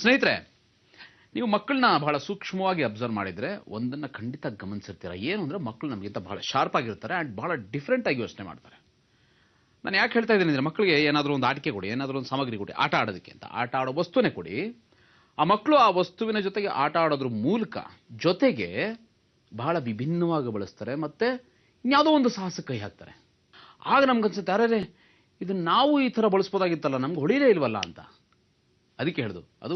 ಸ್ನೇಹಿತರೆ, ನೀವು ಮಕ್ಕಳನ್ನ ಬಹಳ ಸೂಕ್ಷ್ಮವಾಗಿ ಅಬ್ಸರ್ವ್ ಮಾಡಿದ್ರೆ ಒಂದನ್ನ ಖಂಡಿತ ಗಮನಿಸಿರ್ತೀರ. ಏನು ಅಂದ್ರೆ ಮಕ್ಕಳು ನಮಗಿಂತ ಬಹಳ ಶಾರ್ಪ್ ಆಗಿರ್ತಾರೆ ಅಂಡ್ ಬಹಳ ಡಿಫ್ರೆಂಟ್ ಆಗಿ ಯೋಚನೆ ಮಾಡ್ತಾರೆ. ನಾನು ಯಾಕೆ ಹೇಳ್ತಾ ಇದ್ದೀನಿ ಅಂದ್ರೆ, ಮಕ್ಕಳಿಗೆ ಏನಾದರೂ ಒಂದು ಆಟಿಕೆ ಕೊಡಿ, ಏನಾದರೂ ಒಂದು ಸಾಮಗ್ರಿ ಕೊಡಿ, ಆಟ ಆಡೋದಕ್ಕೆ ಅಂತ ಆಟ ಆಡೋ ವಸ್ತುನೇ ಕೊಡಿ. ಆ ಮಕ್ಕಳು ಆ ವಸ್ತುವಿನ ಜೊತೆಗೆ ಆಟ ಆಡೋದ್ರ ಮೂಲಕ ಜೊತೆಗೆ ಬಹಳ ವಿಭಿನ್ನವಾಗಿ ಬಳಸ್ತಾರೆ, ಮತ್ತೆ ಇನ್ಯಾವುದೋ ಒಂದು ಸಾಹಸಕ್ಕೆ ಕೈ ಹಾಕ್ತಾರೆ. ಆಗ ನಮ್ಗನ್ಸುತ್ತೆ, ಅರೆ ಇದು ನಾವು ಈ ಥರ ಬಳಸ್ಬೋದಾಗಿತ್ತಲ್ಲ, ನಮ್ಗೆ ಹೊಡಿಲೇ ಇಲ್ವಲ್ಲ ಅಂತ. ಅದಕ್ಕೆ ಹೇಳುದು, ಅದು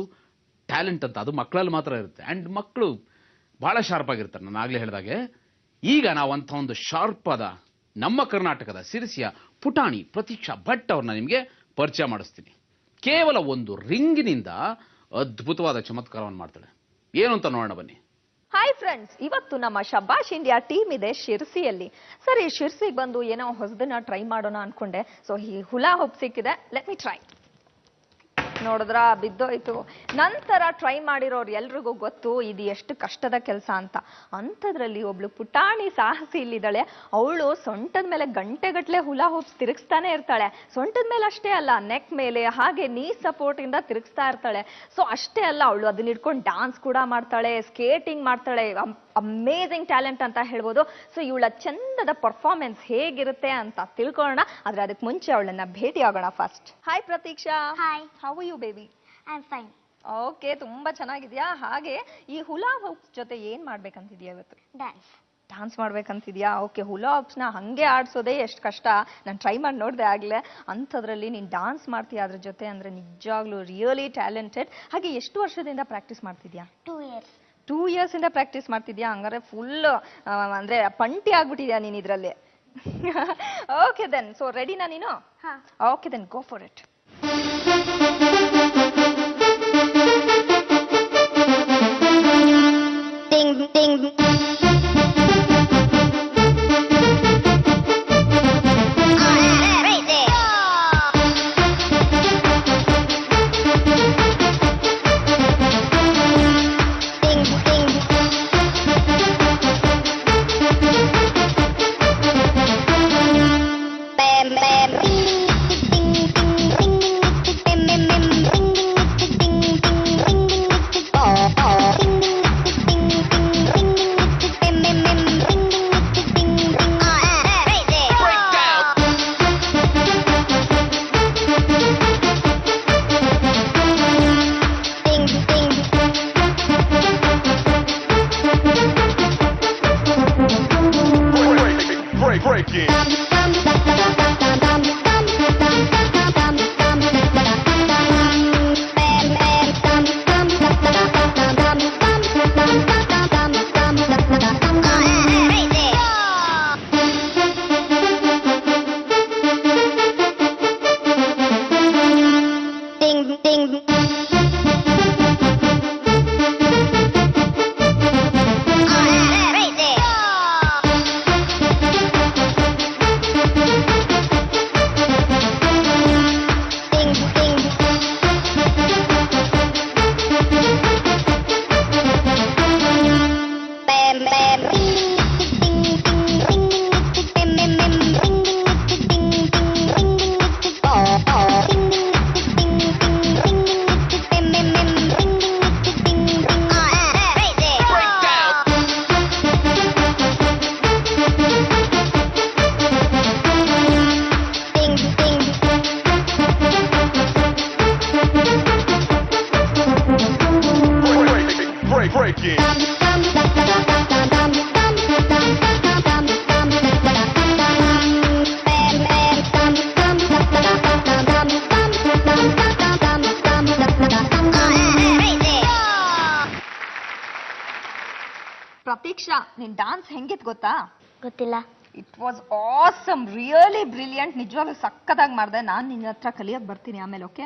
ಟ್ಯಾಲೆಂಟ್ ಅಂತ, ಅದು ಮಕ್ಕಳಲ್ಲಿ ಮಾತ್ರ ಇರುತ್ತೆ. ಆ್ಯಂಡ್ ಮಕ್ಕಳು ಭಾಳ ಶಾರ್ಪ್ ಆಗಿರ್ತಾರೆ. ನಾನು ಆಗಲೇ ಹೇಳಿದಾಗೆ, ಈಗ ನಾವು ಅಂಥ ಒಂದು ಶಾರ್ಪ್ ಆದ ನಮ್ಮ ಕರ್ನಾಟಕದ ಸಿರಿಸಿಯ ಪುಟಾಣಿ ಪ್ರತೀಕ್ಷಾ ಭಟ್ ಅವ್ರನ್ನ ನಿಮಗೆ ಪರಿಚಯ ಮಾಡಿಸ್ತೀನಿ. ಕೇವಲ ಒಂದು ರಿಂಗಿನಿಂದ ಅದ್ಭುತವಾದ ಚಮತ್ಕಾರವನ್ನು ಮಾಡ್ತಾಳೆ. ಏನು ಅಂತ ನೋಡೋಣ ಬನ್ನಿ. ಹಾಯ್ ಫ್ರೆಂಡ್ಸ್, ಇವತ್ತು ನಮ್ಮ ಶಬಾಷ್ ಇಂಡಿಯಾ ಟೀಮ್ ಇದೆ ಶಿರ್ಸಿಯಲ್ಲಿ. ಸರಿ, ಶಿರ್ಸಿಗೆ ಬಂದು ಏನೋ ಹೊಸದನ್ನ ಟ್ರೈ ಮಾಡೋಣ ಅನ್ಕೊಂಡೆ. ಸೊ ಈ ಹುಲಾ ಹುಪ್ ಸಿಕ್ಕಿದೆ, ಲೆಟ್ ಮಿ ಟ್ರೈ. ನೋಡಿದ್ರ ಬಿದ್ದೋಯ್ತು. ನಂತರ ಟ್ರೈ ಮಾಡಿರೋರು ಎಲ್ರಿಗೂ ಗೊತ್ತು ಇದು ಎಷ್ಟು ಕಷ್ಟದ ಕೆಲಸ ಅಂತ. ಅಂಥದ್ರಲ್ಲಿ ಒಬ್ಳು ಪುಟಾಣಿ ಸಾಹಸಿ ಇಲ್ಲಿದ್ದಾಳೆ. ಅವಳು ಸೊಂಟದ ಮೇಲೆ ಗಂಟೆಗಟ್ಟಲೆ ಹುಲಾ ಹೂಪ್ಸ್ ತಿರುಗಿಸ್ತಾನೆ ಇರ್ತಾಳೆ. ಸೊಂಟದ ಮೇಲೆ ಅಷ್ಟೇ ಅಲ್ಲ, ನೆಕ್ ಮೇಲೆ ಹಾಗೆ ನೀ ಸಪೋರ್ಟ್ ಇಂದ ತಿರುಗಿಸ್ತಾ ಇರ್ತಾಳೆ. ಸೊ ಅಷ್ಟೇ ಅಲ್ಲ, ಅವಳು ಅದನ್ನ ಇಟ್ಕೊಂಡು ಡಾನ್ಸ್ ಕೂಡ ಮಾಡ್ತಾಳೆ, ಸ್ಕೇಟಿಂಗ್ ಮಾಡ್ತಾಳೆ. ಅಮೇಜಿಂಗ್ ಟ್ಯಾಲೆಂಟ್ ಅಂತ ಹೇಳ್ಬೋದು. ಸೊ ಇವಳ ಚಂದದ ಪರ್ಫಾರ್ಮೆನ್ಸ್ ಹೇಗಿರುತ್ತೆ ಅಂತ ತಿಳ್ಕೊಳ್ಳೋಣ. ಆದ್ರೆ ಅದಕ್ಕೆ ಮುಂಚೆ ಅವಳನ್ನ ಭೇಟಿ ಆಗೋಣ first. Hi Pratiksha. Hi, how you baby? I am fine. Okay, ತುಂಬಾ ಚೆನ್ನಾಗಿದ್ಯಾ. ಹಾಗೆ ಈ ಹುಲಾ ಹೂಪ್ಸ್ ಜೊತೆ ಏನ್ ಮಾಡ್ಬೇಕಂತಿದ್ಯಾ ಇವತ್ತು? ಡಾನ್ಸ್ ಮಾಡ್ಬೇಕಂತಿದ್ಯಾ? ಓಕೆ, ಹುಲಾ ಹೂಪ್ಸ್ ನ ಹಂಗೆ ಆಡ್ಸೋದೇ ಎಷ್ಟು ಕಷ್ಟ. ನಾನು ಟ್ರೈ ಮಾಡಿ ನೋಡ್ದೆ ಆಗ್ಲೇ. ಅಂಥದ್ರಲ್ಲಿ ನೀನ್ ಡಾನ್ಸ್ ಮಾಡ್ತೀಯ ಅದ್ರ ಜೊತೆ ಅಂದ್ರೆ ನಿಜಾಗ್ಲೂ ರಿಯಲಿ ಟ್ಯಾಲೆಂಟೆಡ್. ಹಾಗೆ ಎಷ್ಟು ವರ್ಷದಿಂದ ಪ್ರಾಕ್ಟೀಸ್ ಮಾಡ್ತಿದ್ಯಾ? 2 years. 2 years ಇಂದ ಪ್ರಾಕ್ಟೀಸ್ ಮಾಡ್ತಿದ್ಯಾ? ಹಂಗಾರೆ ಫುಲ್ ಅಂದ್ರೆ ಪಂಟಿ ಆಗ್ಬಿಟ್ಟಿದ್ಯಾ ನೀನ್ ಇದ್ರಲ್ಲಿ. ಓಕೆ ದೆನ್, ಸೊ ರೆಡಿನಾ ನೀನು? Okay then, go for it. Pratiksha, ನಿನ್ ಡಾನ್ಸ್ ಹೆಂಗಿತ್ ಗೊತ್ತಾ? ಗೊತ್ತಿಲ್ಲ. It was awesome, really brilliant. ನಿಜವಾಗ್ಲೂ ಸಕ್ಕತ್ತಾಗಿ ಮಾಡಿದೆ. ನಾನು ನಿನ್ನ ಹತ್ರ ಕಲಿಯಕ್ ಬರ್ತೀನಿ ಆಮೇಲೆ. ಓಕೆ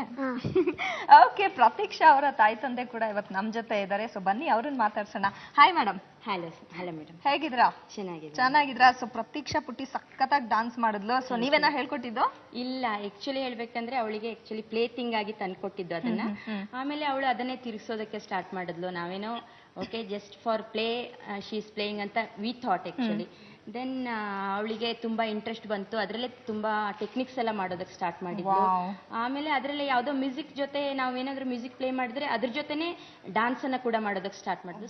ಓಕೆ, ಪ್ರತೀಕ್ಷಾ ಅವರ ತಾಯಿ ತಂದೆ ಕೂಡ ಇವತ್ತು ನಮ್ ಜೊತೆ ಇದ್ದಾರೆ. ಸೊ ಬನ್ನಿ ಅವ್ರನ್ನ ಮಾತಾಡ್ಸೋಣ. Hi madam. Hello hello madam, ಹೇಗಿದ್ರಾ? ಚೆನ್ನಾಗಿದ್ರಾ? ಸೊ ಪ್ರತೀಕ್ಷಾ ಪುಟ್ಟಿ ಸಕ್ಕತ್ತಾಗಿ ಡಾನ್ಸ್ ಮಾಡಿದ್ಲು. ಸೊ ನೀವೇನ ಹೇಳ್ಕೊಟ್ಟಿದ್ದು? ಇಲ್ಲ, ಆಕ್ಚುಲಿ ಹೇಳ್ಬೇಕಂದ್ರೆ ಅವಳಿಗೆ ಆಕ್ಚುಲಿ ಪ್ಲೇಟಿಂಗ್ ಆಗಿ ತಂದ್ಕೊಟ್ಟಿದ್ದು ಅದನ್ನ. ಆಮೇಲೆ ಅವಳು ಅದನ್ನೇ ತಿರ್ಗಿಸೋದಕ್ಕೆ ಸ್ಟಾರ್ಟ್ ಮಾಡಿದ್ಲು. ನಾವೇನೋ okay just for play she is playing ಅಂತ ವಿ ಥಾಟ್. ಆಕ್ಚುಲಿ ದೆನ್ ಅವಳಿಗೆ ತುಂಬಾ ಇಂಟ್ರೆಸ್ಟ್ ಬಂತು, ಅದರಲ್ಲೇ ತುಂಬಾ ಟೆಕ್ನಿಕ್ಸ್ ಎಲ್ಲ ಮಾಡೋದಕ್ಕೆ ಸ್ಟಾರ್ಟ್ ಮಾಡಿದ್ಲು. ಆಮೇಲೆ ಅದರಲ್ಲೇ ಯಾವ್ದೋ ಮ್ಯೂಸಿಕ್ ಜೊತೆ ನಾವು ಏನಾದ್ರು ಮ್ಯೂಸಿಕ್ ಪ್ಲೇ ಮಾಡಿದ್ರೆ ಅದ್ರ ಜೊತೆನೆ ಡಾನ್ಸ್ ಅನ್ನ ಕೂಡ ಮಾಡೋದಕ್ಕೆ ಸ್ಟಾರ್ಟ್ ಮಾಡಿದ್ಲು.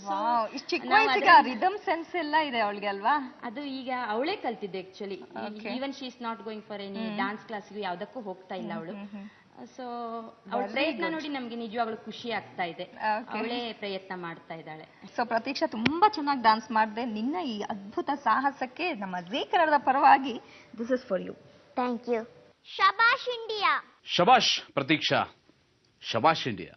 ರಿದಮ್ ಸೆನ್ಸ್ ಎಲ್ಲ ಇದೆ ಅವಳಿಗೆ ಅಲ್ವಾ? ಅದು ಈಗ ಅವಳೇ ಕಲ್ತಿದ್ದೆ actually. Even she is not going for any dance ಕ್ಲಾಸ್ಗೂ ಯಾವ್ದಕ್ಕೂ ಹೋಗ್ತಾ ಇಲ್ಲ ಅವಳು. ಸೊ ಅವಳ ಪ್ರಯತ್ನ ನೋಡಿ ನಮ್ಗೆ ನಿಜವಾಗ್ಲೂ ಖುಷಿ ಆಗ್ತಾ ಇದೆ. ಅವಳೇ ಪ್ರಯತ್ನ ಮಾಡ್ತಾ ಇದ್ದಾಳೆ. ಸೊ ಪ್ರತೀಕ್ಷಾ, ತುಂಬಾ ಚೆನ್ನಾಗಿ ಡಾನ್ಸ್ ಮಾಡಿದೆ. ನಿನ್ನ ಈ ಅದ್ಭುತ ಸಾಹಸಕ್ಕೆ ನಮ್ಮ ಜೀ ಕನ್ನಡದ ಪರವಾಗಿ this is for you. Thank you. ಶಬಾಷ್ ಇಂಡಿಯಾ. ಶಬಾಷ್ ಪ್ರತೀಕ್ಷಾ, ಶಬಾಷ್ ಇಂಡಿಯಾ.